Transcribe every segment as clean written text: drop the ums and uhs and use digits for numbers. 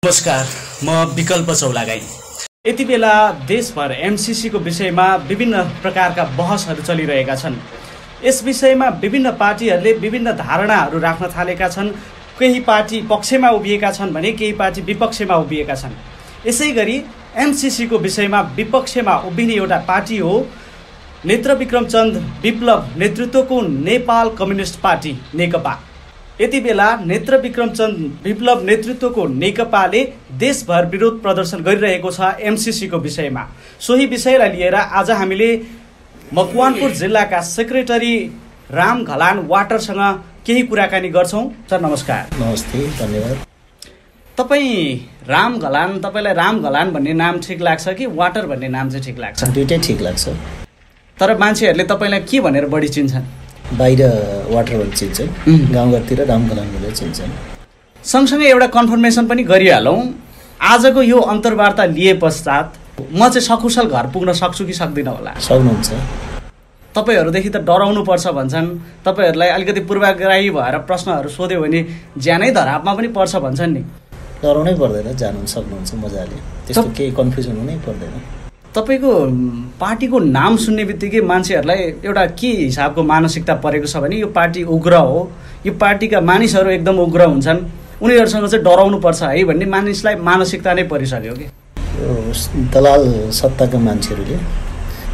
नमस्कार, म विकल्प चौलागाई। यति बेला देशभर एमसीसी को विषयमा विभिन्न प्रकारका बहसहरू चलिरहेका छन्। यस विषयमा विभिन्न पार्टीहरूले विभिन्न धारणाहरू राख्न थालेका छन्। केही पार्टी पक्षमा उभिएका छन् भने केही पार्टी विपक्षमा उभिएका छन्। यसैगरी एमसीसी को विषयमा विपक्षमा उभिने एउटा पार्टी हो नेत्रविक्रम चन्द विप्लव नेतृत्वको नेपाल कम्युनिस्ट पार्टी नेकपा। यति बेला नेत्रविक्रम चन्द विप्लव नेतृत्वको नेकपाले देशभर विरोध प्रदर्शन गरिरहेको छ एमसीसी को विषयमा। सोही विषयलाई लिएर आज हामीले मकवानपुर जिल्लाका सेक्रेटरी राम घलान वाटरसँग केही कुराकानी गर्छौं। सर नमस्कार। नमस्ते, धन्यवाद। तपाईलाई राम घलान भन्ने नाम ठिक लाग्छ कि वाटर भन्ने नाम चाहिँ ठिक लाग्छ? दुईटै ठिक लाग्छ। तर मान्छेहरूले तपाईलाई के भनेर बढी चिन्छन्? बाहिर वाटर भनेर चिन्छन्, गाउँघरतिर राम घलान भनेर चिन्छन्। सँगसँगै एउटा कन्फर्मेसन पनि गरिहालौँ। आजको यो अन्तर्वार्ता लिए पश्चात म चाहिँ सकुशल घर पुग्न सक्छु कि सक्दिनँ होला? सक्नुहुन्छ। तपाईहरूदेखि त डराउनु पर्छ भन्छन्। तपाईहरूलाई अलिकति पूर्वाग्रही भएर प्रश्नहरू सोध्यो भने ज्यानै धरापमा पनि पर्छ भन्छन् नि। डराउनै पर्दैन, जानु सक्नुहुन्छ मजाले, त्यस्तो केही कन्फ्युजन हुनै पर्दैन। तपाईको पार्टीको नाम सुन्ने बित्तिकै मान्छेहरूलाई एउटा के हिसाबको मानसिकता परेको छ भने यो पार्टी उग्र हो, यो पार्टीका मानिसहरू एकदम उग्र हुन्छन्, उनीहरूसँग चाहिँ डराउनु पर्छ है भन्ने मानिसलाई मानसिकता नै परिसक्यो कि दलाल सत्ताका मान्छेहरूले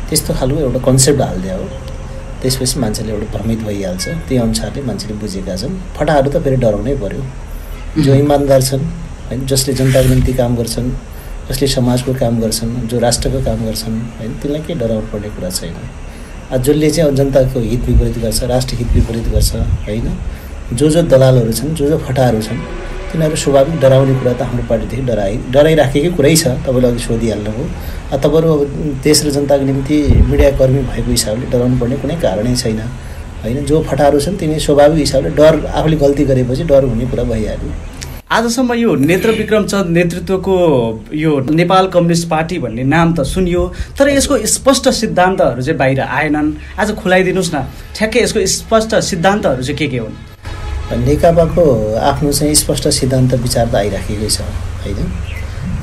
त्यस्तो खालको एउटा कन्सेप्ट हालिदिया हो। त्यसपछि मान्छेले एउटा भ्रमित भइहाल्छ। त्यही अनुसारले मान्छेले बुझेका छन्। फटाहरू त फेरि डराउनै पर्यो। जो इमान्दार छन् हैन, जसले जनताको निम्ति काम गर्छन्, जसले समाजको काम गर्छन्, जो राष्ट्रको काम गर्छन् हैन, तिनलाई केही डराउनु पर्ने कुरा छैन। जसले चाहिँ जनताको हित विपरीत गर्छ, राष्ट्र हित विपरीत गर्छ हैन, जो दलालहरू छन्, जो फटाहरू छन्, तिनीहरू स्वाभाविक डराउने कुरा त हाम्रो पार्टीदेखि डराइराखेकै कुरै छ। तपाईँले अघि सोधिहाल्नुभयो। तपाईँहरू अब देश र जनताको निम्ति मिडियाकर्मी भएको हिसाबले डराउनु पर्ने कुनै कारणै छैन हैन। जो फटाहरू छन् तिनी स्वाभाविक हिसाबले डर, आफूले गल्ती गरेपछि डर हुने कुरा भइहाल्यो। आजसम्म यो नेत्रविक्रम चन्द नेतृत्वको यो नेपाल कम्युनिस्ट पार्टी भन्ने नाम त सुनियो, तर यसको स्पष्ट सिद्धान्तहरू चाहिँ बाहिर आएनन्। आज खुलाइदिनुहोस् न, ठ्याक्कै यसको स्पष्ट सिद्धान्तहरू चाहिँ के हुन्? नेकपाको आफ्नो चाहिँ स्पष्ट सिद्धान्त विचार त आइराखेकै छ हैन।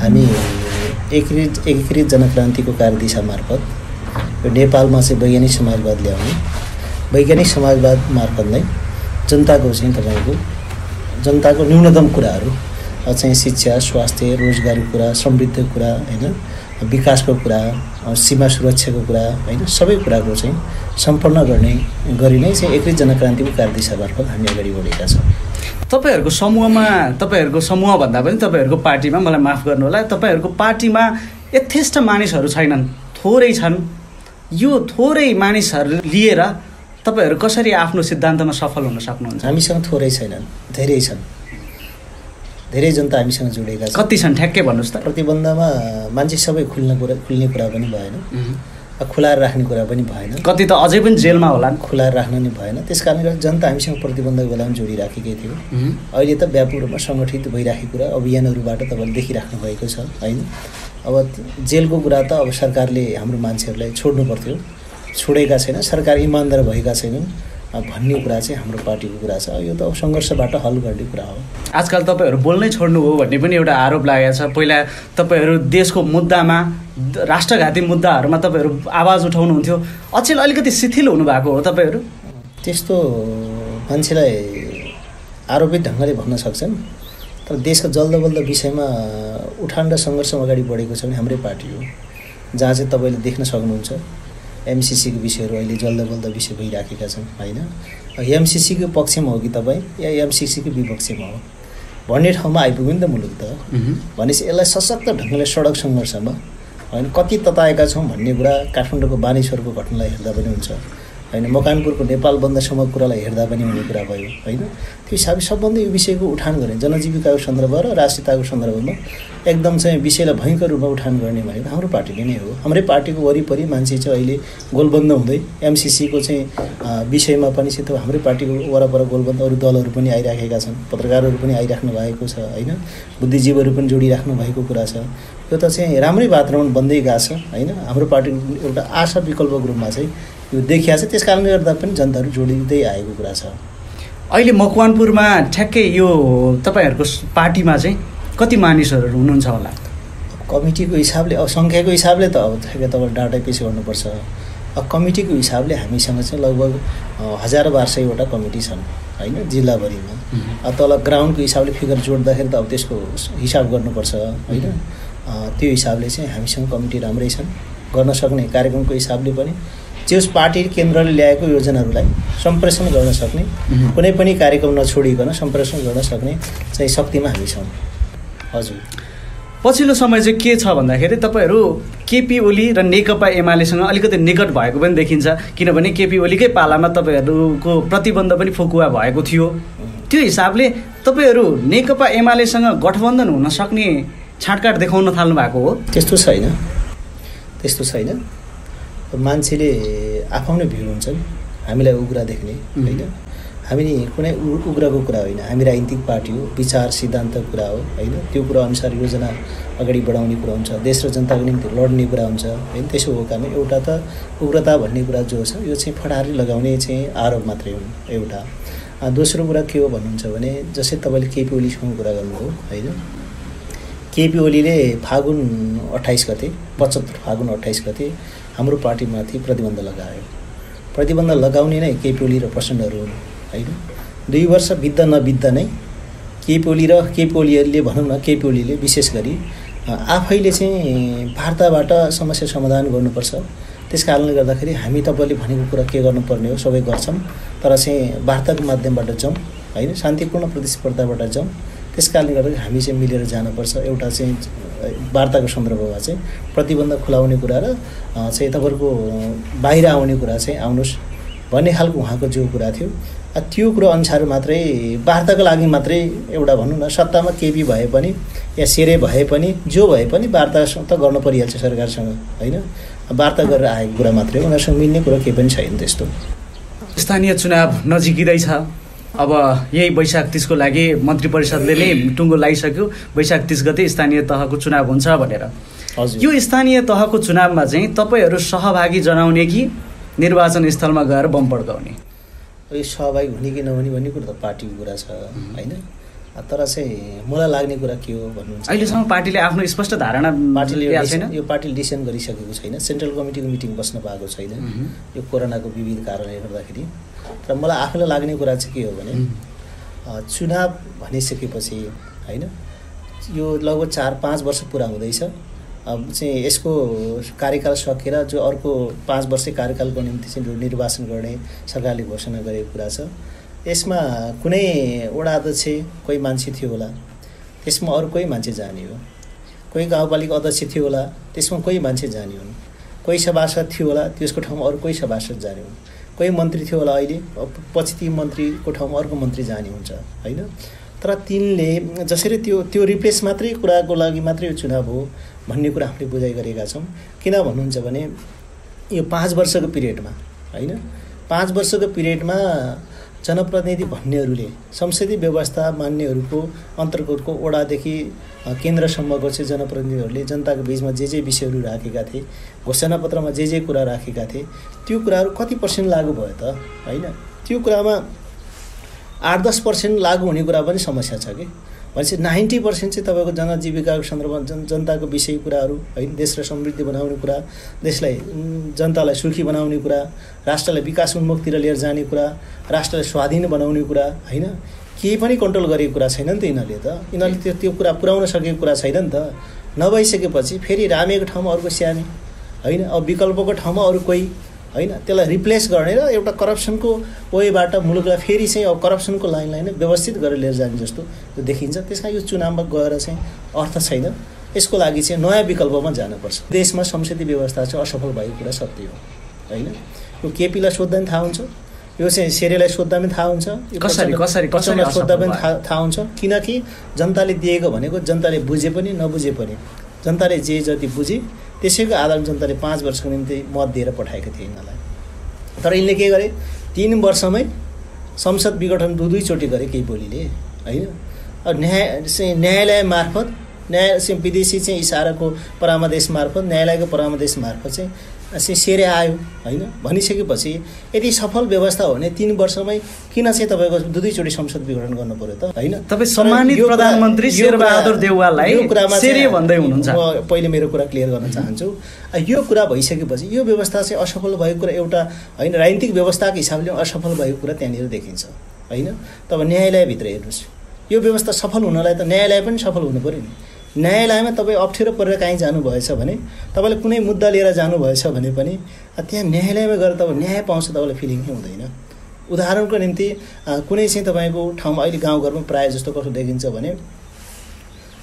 हामी एकीकृत जनक्रान्तिको कार्यदिशा मार्फत यो नेपालमा चाहिँ वैज्ञानिक समाजवाद ल्याउने, वैज्ञानिक समाजवाद मार्फत नै जनताको न्यूनतम कुराहरू चाहिँ शिक्षा, स्वास्थ्य, रोजगारको कुरा, समृद्धिको कुरा हैन, विकासको कुरा, सीमा सुरक्षाको कुरा हैन, सबै कुराको चाहिँ सम्पन्न गरी नै चाहिँ एकीकृत जनक्रान्तिको कार्यदिशा मार्फत हामी अगाडि बढेका छौँ। तपाईँहरूको समूह भन्दा पनि तपाईँहरूको पार्टीमा, मलाई माफ गर्नु होला, तपाईँहरूको पार्टीमा यथेष्ट मानिसहरू छैनन्, थोरै छन्। यो थोरै मानिसहरू लिएर तपाईहरू कसरी आफ्नो सिद्धान्तमा सफल हुन सक्नुहुन्छ? हामीसँग थोरै छैनन्, धेरै छन्। धेरै जनता हामीसँग जोडिएका छन्। कति छन् ठ्याक्कै भन्नुहोस् त? प्रतिबन्धमा मान्छे सबै खुल्ने कुरा पनि भएन, खुलाएर राख्ने कुरा पनि भएन। कति त अझै पनि जेलमा होला, खुलाएर राख्न नि भएन। त्यस कारणले गर्दा जनता हामीसँग प्रतिबन्धको बेलामा जोडिराखेकै थियो। अहिले त व्यापक रूपमा सङ्गठित भइराखेको कुरा अभियानहरूबाट तपाईँले देखिराख्नु भएको छ हैन। अब जेलको कुरा त अब सरकारले हाम्रो मान्छेहरूलाई छोड्नु पर्थ्यो, छोडेका छैन। सरकार इमान्दार भएका छैनन् भन्ने कुरा चाहिँ हाम्रो पार्टीको कुरा छ। यो त अब सङ्घर्षबाट हल गर्ने कुरा हो। आजकल तपाईँहरू बोल्नै छोड्नु हो भन्ने पनि एउटा आरोप लागेको छ। पहिला तपाईँहरू देशको मुद्दामा, राष्ट्रघाती मुद्दाहरूमा तपाईँहरू आवाज उठाउनुहुन्थ्यो, अचेल अलिकति शिथिल हुनुभएको हो तपाईँहरू? त्यस्तो मान्छेलाई आरोपित ढङ्गले भन्न सक्छन्, तर देशको जल्दोबल्दो विषयमा उठान र सङ्घर्षमा अगाडि बढेको छ भने हाम्रै पार्टी हो। जहाँ चाहिँ तपाईँले देख्न सक्नुहुन्छ एमसीसीको विषयहरू अहिले जल्दोबल्दो विषय भइराखेका छन् हैन। एमसीसीको पक्षमा हो कि तपाईँ या एमसीसीको विपक्षमा हो भन्ने ठाउँमा आइपुग्यो नि त मुलुक त। भनेपछि यसलाई सशक्त ढङ्गले सडक सङ्घर्षमा हैन कति तताएका छौँ भन्ने कुरा काठमाडौँको मानिसहरूको घटनालाई हेर्दा पनि हुन्छ हैन। मकवानपुरको नेपाल बन्दसम्मको कुरालाई हेर्दा पनि हुने कुरा भयो हैन। त्यो हिसाबले सबभन्दा यो विषयको उठान गर्ने, जनजीविकाको सन्दर्भ र राष्ट्रियताको सन्दर्भमा एकदम चाहिँ विषयलाई भयङ्कर रूपमा उठान गर्ने भनेको हाम्रो पार्टीले नै हो। हाम्रै पार्टीको वरिपरि मान्छे चाहिँ अहिले गोलबन्द हुँदै एमसीसीको चाहिँ विषयमा पनि चाहिँ त्यो हाम्रै पार्टीको वरपर गोलबन्द अरू दलहरू पनि आइराखेका छन्, पत्रकारहरू पनि आइराख्नु भएको छ हैन, बुद्धिजीवीहरू पनि जोडिराख्नु भएको कुरा छ। यो त चाहिँ राम्रै वातावरण बन्दै गएको छ हैन। हाम्रो पार्टीको एउटा आशा विकल्पको रूपमा चाहिँ यो देखिया छ। त्यस कारणले गर्दा पनि जनताहरू जोडिँदै आएको कुरा छ। अहिले मकवानपुरमा ठ्याक्कै यो तपाईँहरूको पार्टीमा चाहिँ कति मानिसहरू हुनुहुन्छ होला? कमिटीको हिसाबले अब सङ्ख्याको हिसाबले त अब तपाईँले डाटा पेश गर्नुपर्छ। अब कमिटीको हिसाबले हामीसँग चाहिँ लगभग 1000-1200 कमिटी छन् होइन जिल्लाभरिमा। अब तल ग्राउन्डको हिसाबले फिगर जोड्दाखेरि त अब त्यसको हिसाब गर्नुपर्छ होइन। त्यो हिसाबले चाहिँ हामीसँग कमिटी राम्रै छन्, गर्न सक्ने कार्यक्रमको हिसाबले पनि जस पार्टी केन्द्रले ल्याएको योजनाहरूलाई सम्प्रेषण गर्न सक्ने, कुनै पनि कार्यक्रम नछोडिकन सम्प्रेषण गर्न सक्ने चाहिँ शक्तिमा हामी छौँ। हजुर, पछिल्लो समय चाहिँ के छ भन्दाखेरि तपाईँहरू केपी ओली र नेकपा एमालेसँग अलिकति निकट भएको पनि देखिन्छ, किनभने केपी ओलीकै पालामा तपाईँहरूको प्रतिबन्ध पनि फुकुवा भएको थियो। त्यो हिसाबले तपाईँहरू नेकपा एमालेसँग गठबन्धन हुन सक्ने छाँटकाट देखाउन थाल्नु भएको हो? त्यस्तो छैन, त्यस्तो छैन। मान्छेले आफ्नै भ्यू हुन्छन्, हामीलाई उग्रा देख्ने होइन। हामी कुनै उग्रको कुरा होइन, हामी राजनीतिक पार्टी हो, विचार सिद्धान्त कुरा हो होइन। त्यो कुरा अनुसार योजना अगाडि बढाउने कुरा हुन्छ, देश र जनताको निम्ति लड्ने कुरा हुन्छ होइन। त्यसो हो कारण एउटा त उग्रता भन्ने कुरा जो छ यो चाहिँ फडारी लगाउने चाहिँ आरोप मात्रै हुन् एउटा। दोस्रो कुरा के हो भन्नुहुन्छ भने जस्तै तपाईँले केपी ओलीसँग कुरा गर्नुभयो होइन। केपी ओलीले फागुन 28 गते 75 फागुन 28 गते हाम्रो पार्टीमाथि प्रतिबन्ध लगायो। प्रतिबन्ध लगाउने नै केपी ओली र प्रचण्डहरू हुन् होइन। 2 वर्ष बित्दा नबित्दा नै केपी ओली र केपी ओलीहरूले भनौँ न, केपी ओलीले विशेष गरी आफैले चाहिँ वार्ताबाट समस्या समाधान गर्नुपर्छ। त्यस कारणले गर्दाखेरि हामी तपाईँले भनेको कुरा के गर्नुपर्ने हो सबै गर्छौँ, तर चाहिँ वार्ताको माध्यमबाट जाउँ होइन, शान्तिपूर्ण प्रतिस्पर्धाबाट जाउँ। त्यस कारणले गर्दा हामी चाहिँ मिलेर जानुपर्छ। एउटा चाहिँ वार्ताको सन्दर्भमा चाहिँ प्रतिबन्ध खुलाउने कुरा र चाहिँ तपाईँहरूको बाहिर आउने कुरा चाहिँ आउनुहोस् भन्ने खालको उहाँको जो कुरा थियो, त्यो कुरो अनुसार मात्रै वार्ताको लागि मात्रै एउटा भनौँ न, सत्तामा केपी भए पनि या सेरे भए पनि जो भए पनि वार्ता त गर्न परिहाल्छ सरकारसँग होइन। वार्ता गरेर आएको कुरा मात्रै हो, उनीहरूसँग मिल्ने कुरा केही पनि छैन त्यस्तो। स्थानीय चुनाव नजिकै छ, अब यही वैशाख 30 को लागि मन्त्री परिषदले नै टुङ्गो लगाइसक्यो, वैशाख 30 गते स्थानीय तहको चुनाव हुन्छ भनेर। यो स्थानीय तहको चुनावमा चाहिँ तपाईँहरू सहभागी जनाउने कि निर्वाचन स्थलमा गएर बम पड्काउने? यो सहभागी हुने कि नहुने भन्ने कुरा त पार्टीको कुरा छ होइन। तर चाहिँ मलाई लाग्ने कुरा के हो भन्नुहुन्छ, अहिलेसम्म पार्टीले आफ्नो स्पष्ट धारणा यो पार्टीले डिसिसन गरिसकेको छैन। सेन्ट्रल कमिटीको मिटिङ बस्न पाएको छैन यो कोरोनाको विविध कारणले गर्दाखेरि। तर मलाई आफूलाई लाग्ने कुरा चाहिँ के हो भने चुनाव भनिसकेपछि होइन, यो लगभग 4-5 वर्ष पुरा हुँदैछ। अब चाहिँ यसको कार्यकाल सकेर जो अर्को 5 वर्ष कार्यकालको निम्ति चाहिँ निर्वाचन गर्ने सरकारले घोषणा गरेको कुरा छ। यसमा कुनै वडा अध्यक्ष कोही मान्छे थियो होला, त्यसमा अरू कोही मान्छे जाने हो। कोही गाउँपालिका अध्यक्ष थियो होला, त्यसमा कोही मान्छे जाने हुन्। कोही सभासद थियो होला, त्यसको ठाउँमा अरू कोही सभासद जाने हुन्। कोही मन्त्री थियो होला, अहिले पछि ती मन्त्रीको ठाउँमा अर्को मन्त्री जाने हुन्छ होइन। तर तिनले जसरी त्यो रिप्लेस मात्रै कुराको लागि मात्रै यो चुनाव हो भन्ने कुरा हामीले बुझाइ गरेका छौँ। किन भन्नुहुन्छ भने यो 5 वर्षको पिरियडमा होइन, 5 वर्षको पिरियडमा जनप्रतिनिधि भन्नेहरूले संसदीय व्यवस्था मान्नेहरूको अन्तर्गतको वडादेखि केन्द्रसम्मको चाहिँ जनप्रतिनिधिहरूले जनताको बिचमा जे विषयहरू राखेका थिए, घोषणापत्रमा जे कुरा राखेका थिए, त्यो कुराहरू कति % लागू भयो त होइन। त्यो कुरामा 8-10% लागू हुने कुरा पनि समस्या छ कि। भनेपछि 90% चाहिँ तपाईँको जनजीविकाको सन्दर्भमा जनताको विषय कुराहरू होइन, देशलाई समृद्धि बनाउने कुरा, देशलाई जनतालाई सुखी बनाउने कुरा, राष्ट्रलाई विकास उन्मुखतिर लिएर जाने कुरा, राष्ट्रलाई स्वाधीन बनाउने कुरा होइन, केही पनि कन्ट्रोल गरेको कुरा छैन नि त यिनीहरूले त। यिनीहरूले त्यो कुरा पुर्याउन सकेको कुरा छैन नि त। नभइसकेपछि फेरि रामेको ठाउँमा अर्को स्याहार्ने होइन, अब विकल्पको ठाउँमा अरू कोही होइन, त्यसलाई रिप्लेस गर्ने र एउटा करप्सनको वेबाट मुलुकलाई फेरि चाहिँ अब करप्सनको लाइनलाई नै व्यवस्थित गरेर लिएर जाने जस्तो त्यो देखिन्छ। त्यसमा यो चुनावमा गएर चाहिँ अर्थ छैन। यसको लागि चाहिँ नयाँ विकल्पमा जानुपर्छ। देशमा संसदीय व्यवस्था चाहिँ असफल भएको कुरा सत्य हो होइन। यो केपीलाई सोद्धा पनि थाहा हुन्छ, यो चाहिँ सेरेलाई सोद्धा पनि थाहा हुन्छ, कसरी सोद्धा पनि थाहा हुन्छ। किनकि जनताले दिएको भनेको जनताले बुझे पनि नबुझे पनि जनताले जे जति बुझे त्यसैको आधारमा जनताले 5 वर्षको निम्ति मत दिएर पठाएको थिए यिनीहरूलाई। तर यिनले के गरे, 3 वर्षमै संसद विघटन 2 चोटि गरे केपी ओलीले होइन। अब न्यायालय मार्फत विदेशी चाहिँ इसाराको परामर्श मार्फत न्यायालयको परामर्श मार्फत चाहिँ सेरे आयो होइन भनिसकेपछि यदि सफल व्यवस्था हो भने 3 वर्षमै किन चाहिँ तपाईँको 2-2 चोटि संसद विघटन गर्नु पर्यो त होइन? तपाईँ सम्मानित प्रधानमन्त्री शेरबहादुर देउवालाई सेरे भन्दै हुनुहुन्छ। म पहिले मेरो कुरा क्लियर गर्न चाहन्छु। यो कुरा भइसकेपछि यो व्यवस्था चाहिँ असफल भएको कुरा एउटा होइन, राजनीतिक व्यवस्थाको हिसाबले असफल भएको कुरा त्यहाँनिर देखिन्छ होइन। तब न्यायालयभित्र हेर्नुहोस्, यो व्यवस्था सफल हुनलाई त न्यायालय पनि सफल हुनु पऱ्यो नि। न्यायालयमा तपाईँ अप्ठ्यारो परेर काहीँ जानुभएछ भने, तपाईँले कुनै मुद्दा लिएर जानुभएछ भने पनि त्यहाँ न्यायालयमा गएर तपाईँ न्याय पाउँछ तपाईँलाई फिलिङ नै हुँदैन। उदाहरणको निम्ति कुनै चाहिँ तपाईँको ठाउँमा अहिले गाउँघरमा प्रायः जस्तो कस्तो देखिन्छ भने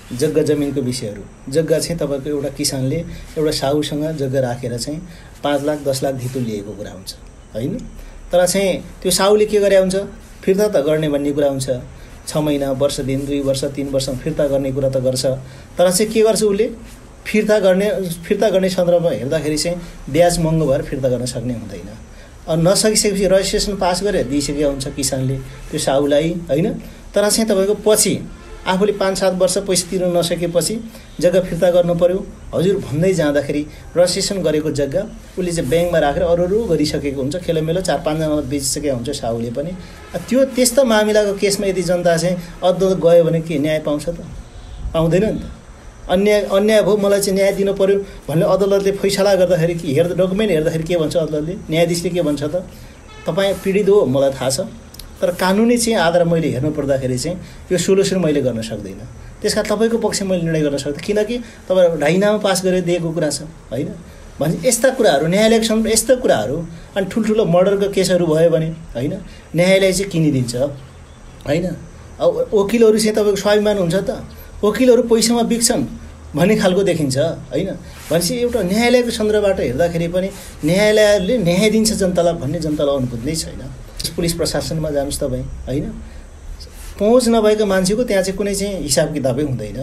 जग्गा जमिनको विषयहरू, जग्गा चाहिँ तपाईँको एउटा किसानले एउटा साहुसँग जग्गा राखेर चाहिँ 5 लाख 10 लाख धितो लिएको कुरा हुन्छ होइन। तर चाहिँ त्यो साहुले के गरे हुन्छ, फिर्ता त गर्ने भन्ने कुरा हुन्छ। 6 महिना, वर्ष दिन, 2 वर्ष 3 वर्षमा फिर्ता गर्ने कुरा त गर्छ। तर चाहिँ के गर्छ उसले, फिर्ता गर्ने सन्दर्भमा हेर्दाखेरि चाहिँ ब्याज महँगो भएर फिर्ता गर्न सक्ने हुँदैन। नसकिसकेपछि रजिस्ट्रेसन पास गरेर दिइसकेको हुन्छ किसानले त्यो साहुलाई होइन। तर चाहिँ तपाईँको पछि आफूले 5-7 वर्ष पैसा तिर्न नसकेपछि जग्गा फिर्ता गर्नु पर्यो हजुर भन्दै जाँदाखेरि रजिस्ट्रेसन गरेको जग्गा उसले चाहिँ ब्याङ्कमा राखेर अरू गरिसकेको हुन्छ। खेलमेलो 4-5 जनालाई बेचिसकेको हुन्छ साहुले पनि। त्यो त्यस्तो मामिलाको केसमा यदि जनता चाहिँ अदालत गयो भने के न्याय पाउँछ त? पाउँदैन नि त। अन्याय भयो, मलाई चाहिँ न्याय दिनु पर्यो भन्ने अदालतले फैसला गर्दाखेरि डकुमेन्ट हेर्दाखेरि के भन्छ अदालतले, न्यायाधीशले के भन्छ त, तपाईँ पीडित हो मलाई थाहा छ, तर कानुनी चाहिँ आधार मैले हेर्नु पर्दाखेरि चाहिँ यो सोल्युसन मैले गर्न सक्दिनँ। त्यसका तपाईँको पक्ष मैले निर्णय गर्न सक्दिनँ किनकि तपाईँ ढाइनामा पास गरेर दिएको कुरा छ होइन। भने यस्ता कुराहरू न्यायालयको सामु यस्ता कुराहरू अनि ठुल्ठुलो मर्डरको केसहरू भयो भने होइन न्यायालय चाहिँ किनिदिन्छ होइन। अब वकिलहरू चाहिँ तपाईँको स्वाभिमान हुन्छ त, वकिलहरू पैसामा बिक्छन् भन्ने खालको देखिन्छ होइन। भनेपछि एउटा न्यायालयको सन्दर्भबाट हेर्दाखेरि पनि न्यायालयले न्याय दिन्छ जनतालाई भन्ने जनतालाई अनुभूति नै छैन। पुलिस प्रशासनमा जानुहोस् तपाईँ होइन, पहुँच नभएको मान्छेको त्यहाँ चाहिँ कुनै चाहिँ हिसाब किताबै हुँदैन।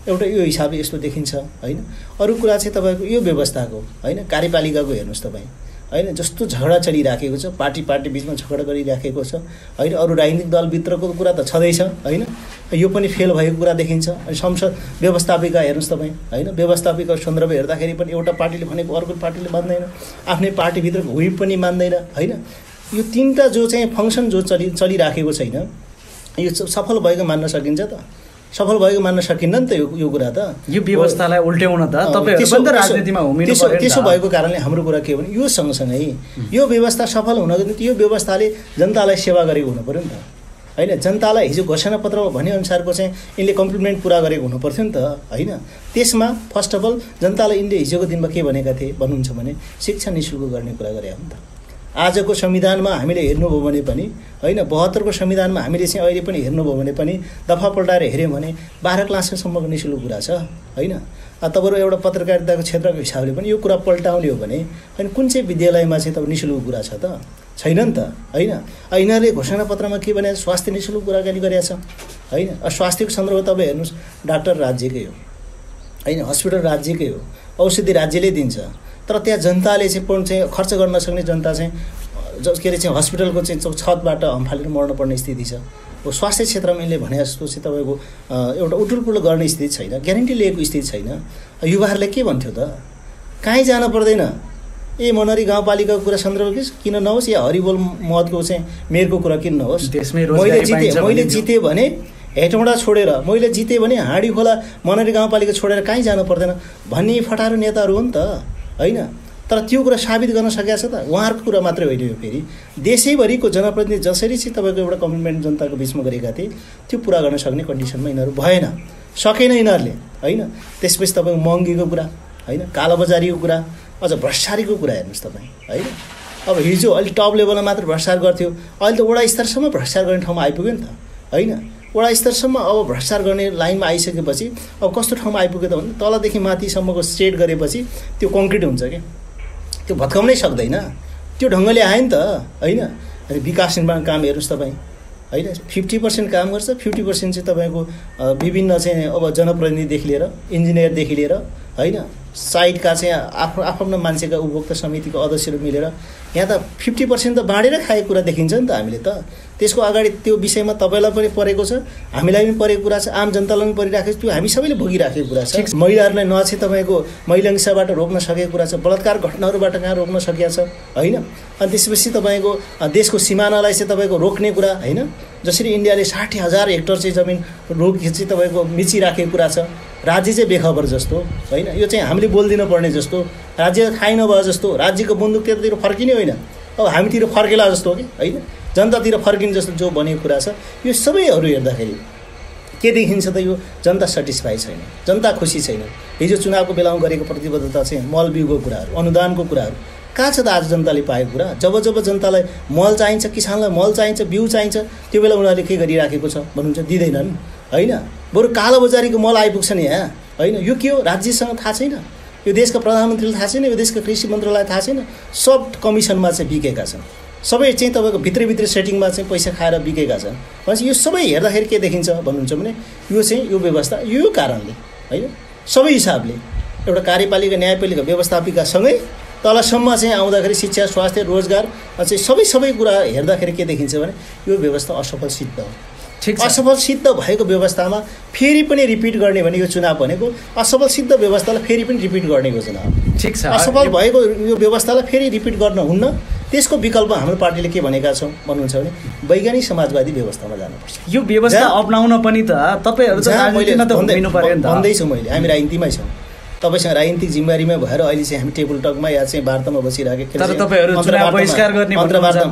एउटा यो हिसाबले यस्तो देखिन्छ होइन। अरू कुरा चाहिँ तपाईँको यो व्यवस्थाको होइन, कार्यपालिकाको हेर्नुहोस् तपाईँ होइन, जस्तो झगडा चलिराखेको छ, पार्टी बिचमा झगडा गरिराखेको छ होइन। अरू राजनीतिक दलभित्रको कुरा त छँदैछ होइन, यो पनि फेल भएको कुरा देखिन्छ। अनि संसद व्यवस्थापिका हेर्नुहोस् तपाईँ होइन, व्यवस्थापिका सन्दर्भ हेर्दाखेरि पनि एउटा पार्टीले भनेको अर्को पार्टीले मान्दैन, आफ्नै पार्टीभित्रको हुइप पनि मान्दैन होइन। यो 3टा जो चाहिँ फङ्सन जो चलिराखेको छैन, यो सफल भएको मान्न सकिन्छ त? सफल भएको मान्न सकिन्न नि त यो कुरा त। यो व्यवस्थालाई उल्ट्याउन त तपाईहरु पनि त राजनीतिमा हुमिनु पर्यो। त्यसो भएको कारणले हाम्रो कुरा के हो भने यो सँगसँगै यो व्यवस्था सफल हुनको निम्ति यो व्यवस्थाले जनतालाई सेवा गरेको हुनु पर्यो नि त होइन। जनतालाई हिजो घोषणापत्रमा भनेअनुसारको चाहिँ यिनले कम्प्लिमेन्ट पुरा गरेको हुनुपर्थ्यो नि त होइन। त्यसमा फर्स्ट अफ अल जनतालाई यिनले हिजोको दिनमा के भनेका थिए भन्नुहुन्छ भने शिक्षा निःशुल्क गर्ने कुरा गरे हो नि त। आजको संविधानमा हामीले हेर्नुभयो भने पनि होइन, 72 को संविधानमा हामीले चाहिँ अहिले पनि हेर्नुभयो भने पनि दफा पल्टाएर हेऱ्यौँ भने 12 क्लाससम्मको निःशुल्क कुरा छ होइन। तपाईँहरू एउटा पत्रकारिताको क्षेत्रको हिसाबले पनि यो कुरा पल्टाउने हो भने होइन कुन चाहिँ विद्यालयमा चाहिँ तपाईँ निःशुल्क कुरा छ त? छैन नि त होइन। यिनीहरूले घोषणापत्रमा के भने स्वास्थ्य निःशुल्क कुराकानी गरेका छ होइन। स्वास्थ्यको सन्दर्भ तपाईँ हेर्नुहोस्, डाक्टर राज्यकै हो होइन, हस्पिटल राज्यकै हो, औषधि राज्यले दिन्छ। तर त्यहाँ जनताले चाहिँ खर्च गर्न नसक्ने जनता चाहिँ के अरे चाहिँ हस्पिटलको चाहिँ छतबाट हम्फालेर मर्नुपर्ने स्थिति छ। स्वास्थ्य क्षेत्रमा यिनले भने जस्तो चाहिँ तपाईँको एउटा उटुलपुटुल गर्ने स्थिति छैन, ग्यारेन्टी लिएको स्थिति छैन। युवाहरूले के भन्थ्यो त, कहीँ जान पर्दैन, ए मनरी गाउँपालिकाको कुरा सन्दर्भ किन नहोस् या हरिबोल महतको चाहिँ मेयरको कुरा किन नहोस्, मैले जितेँ भने हेटौँडा छोडेर, मैले जितेँ भने हाँडी खोला मनरी गाउँपालिका छोडेर कहीँ जानु पर्दैन भन्ने फटारो नेताहरू हो नि त होइन। तर त्यो कुरा साबित गर्न सकेको छ त? उहाँहरूको कुरा मात्रै होइन, यो फेरि देशैभरिको जनप्रतिनिधि जसरी चाहिँ तपाईँको एउटा कमिटमेन्ट जनताको बिचमा गरेका थिए त्यो पुरा गर्न सक्ने कन्डिसनमा यिनीहरू भएन, सकेन यिनीहरूले होइन। त्यसपछि तपाईँको महँगीको कुरा होइन, कालोबजारीको कुरा, अझ भ्रष्टाचारीको कुरा हेर्नुहोस् तपाईँ होइन। अब हिजो अलिक टप लेभलमा मात्र भ्रष्टाचार गर्थ्यो, अहिले त वडा स्तरसम्म भ्रष्टाचार गर्ने ठाउँमा आइपुग्यो नि त होइन। वडा स्तरसम्म अब भ्रष्टाचार गर्ने लाइनमा आइसकेपछि अब कस्तो ठाउँमा आइपुग्यो त भने तलदेखि माथिसम्मको स्टेट गरेपछि त्यो कङ्क्रिट हुन्छ क्या, त्यो भत्काउनै सक्दैन, त्यो ढङ्गले आयो नि त होइन। विकास निर्माण काम हेर्नुहोस् तपाईँ होइन, 50% काम गर्छ, 50% चाहिँ तपाईँको विभिन्न चाहिँ अब जनप्रतिनिधिदेखि लिएर इन्जिनियरदेखि लिएर होइन साइडका चाहिँ आफ्नो मान्छेका उपभोक्ता समितिको अध्यक्षहरू मिलेर यहाँ त 50% त बाँडेर खाएको कुरा देखिन्छ नि त हामीले त। त्यसको अगाडि त्यो विषयमा तपाईँलाई पनि परेको छ, हामीलाई पनि परेको कुरा छ, आम जनतालाई पनि परिराखेको छ, त्यो हामी सबैले भोगिराखेको कुरा छ। महिलाहरूलाई न चाहिँ तपाईँको महिला हिंसाबाट रोक्न सकेको कुरा छ, बलात्कार घटनाहरूबाट कहाँ रोक्न सकिएको छ होइन। अनि त्यसपछि तपाईँको देशको सिमानालाई चाहिँ तपाईँको रोक्ने कुरा होइन, जसरी इन्डियाले 60,000 हेक्टर चाहिँ जमिन रोकी चाहिँ तपाईँको मिचिराखेको कुरा छ। राज्य चाहिँ बेखबर जस्तो होइन, यो चाहिँ हामीले बोलिदिन पर्ने जस्तो, राज्य थाहै नभए जस्तो, राज्यको बन्दुक त्यतातिर फर्किने होइन, अब हामीतिर फर्केला जस्तो हो कि होइन, जनतातिर फर्किने जस्तो जो बनेको कुरा छ। यो सबैहरू हेर्दाखेरि के देखिन्छ त, यो जनता सेटिस्फाई छैन, जनता खुसी छैन। हिजो चुनावको बेलामा गरेको प्रतिबद्धता चाहिँ मल बिउको कुराहरू, अनुदानको कुराहरू कहाँ छ त आज जनताले पाएको कुरा? जब जब जनतालाई मल चाहिन्छ, किसानलाई मल चाहिन्छ, बिउ चाहिन्छ, त्यो बेला उनीहरूले के गरिराखेको छ भन्नुहुन्छ? दिँदैनन् होइन। बरु कालोबजारीको मल आइपुग्छ नि यहाँ होइन। यो के हो? राज्यसँग थाहा छैन, यो देशका प्रधानमन्त्रीलाई थाहा छैन, यो देशका कृषि मन्त्रालयलाई थाहा छैन। सब कमिसनमा चाहिँ बिकेका छन्, सबै चाहिँ तपाईँको भित्री सेटिङमा चाहिँ पैसा खाएर बिकेका छन्। भनेपछि यो सबै हेर्दाखेरि के देखिन्छ भन्नुहुन्छ भने यो चाहिँ यो व्यवस्था यो कारणले होइन, सबै हिसाबले एउटा कार्यपालिका न्यायपालिका व्यवस्थापिकासँगै तलसम्म चाहिँ आउँदाखेरि शिक्षा, स्वास्थ्य, रोजगार चाहिँ सबै कुरा हेर्दाखेरि के देखिन्छ भने यो व्यवस्था असफल सिद्ध हो। असफल सिद्ध भएको व्यवस्थामा फेरि पनि रिपिट गर्ने भने यो चुनाव भनेको असफल सिद्ध व्यवस्थालाई फेरि पनि रिपिट गर्नेको चुनाव। ठिक छ, असफल भएको यो व्यवस्थालाई फेरि रिपिट गर्न हुन्न। त्यसको विकल्प हाम्रो पार्टीले के भनेका छौँ भन्नुहुन्छ भने वैज्ञानिक समाजवादी व्यवस्थामा जानुपर्छ। यो व्यवस्था अपनाउन पनि त तपाईँहरू भन्दैछु मैले, हामी राजनीतिमै छौँ, तपाईँसँग राजनीतिक जिम्मेवारीमा भएर अहिले चाहिँ हामी टेबल टकमा या चाहिँ वार्तामा बसिराखेका